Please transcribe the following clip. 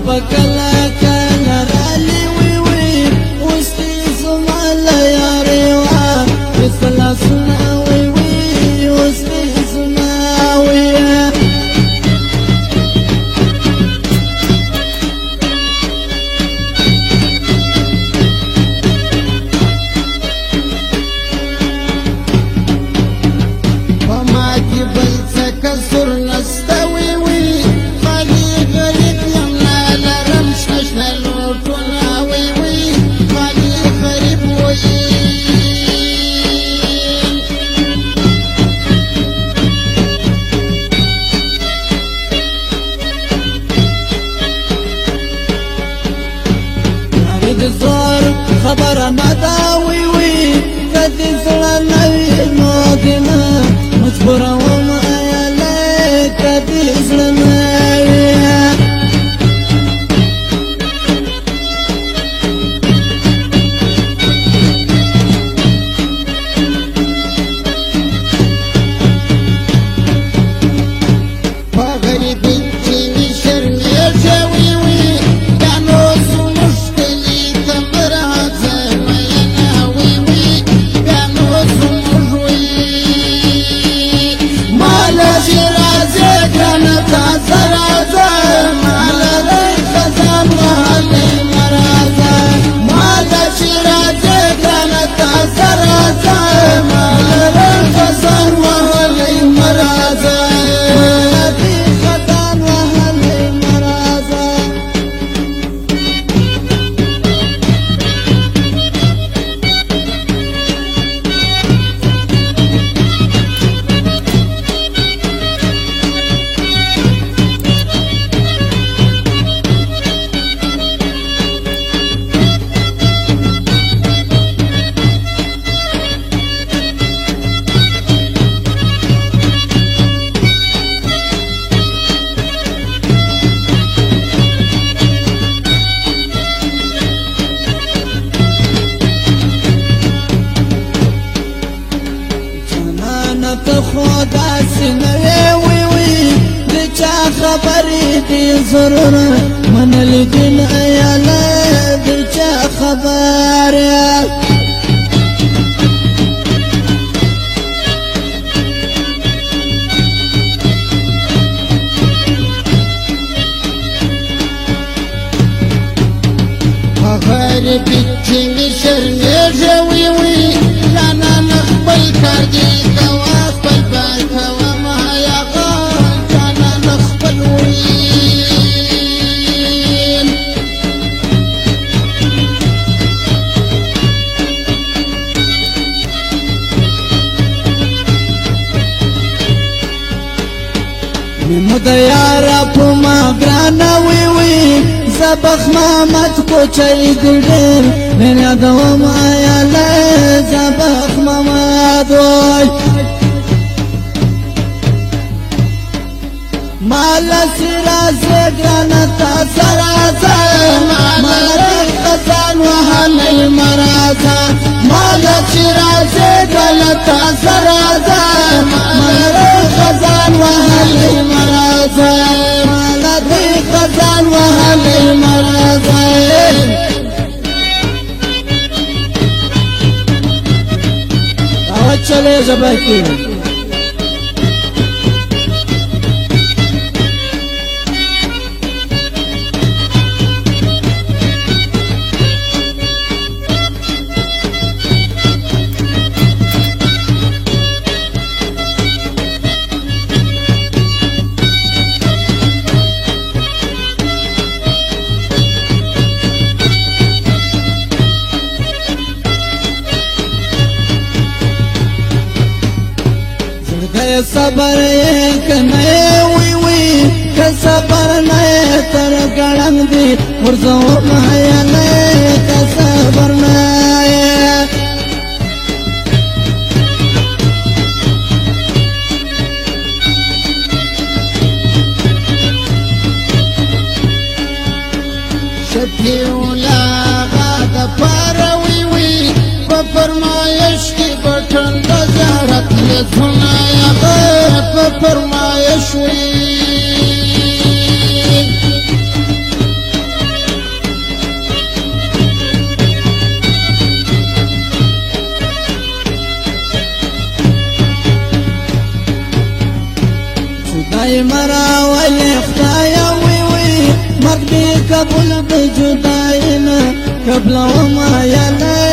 پکلا کلا رالی وی وی وستی زمال یاری وا مثلا سنا وی وی وستی زما وی خبر مدا وی وی کدی زړه نوی نو دینه مجبور وم آیاله کدی زړه نوی خدا سنوي وي وي دچا خبرې دي ضرور منل دین ایاله دچا خبره خبر بچی می شرمیږي وي وي لانا نخبل کار دي مد یارا پما گرانا وی وی زبخ مامت کو چای ګډر مینا دوم آیاله زبخ مامت وای مال سراز گرانا تا سرازا مال خزان وهل مرازا مال سراز گرانا تا سرازا مال خزان وهل مرازا مال خزان وهل مرازا او چلے زبکی صبر کنه وی وی که صبر نه تر ګړنګ دی ورځو ما نه که صبر نه شفیولا غاد پاروي وي په فرمایش کې بټن د زیارت له فرمایش وی دایم راولی خدایا وی وی مرد بی قبول بجداینا قبل وما یلا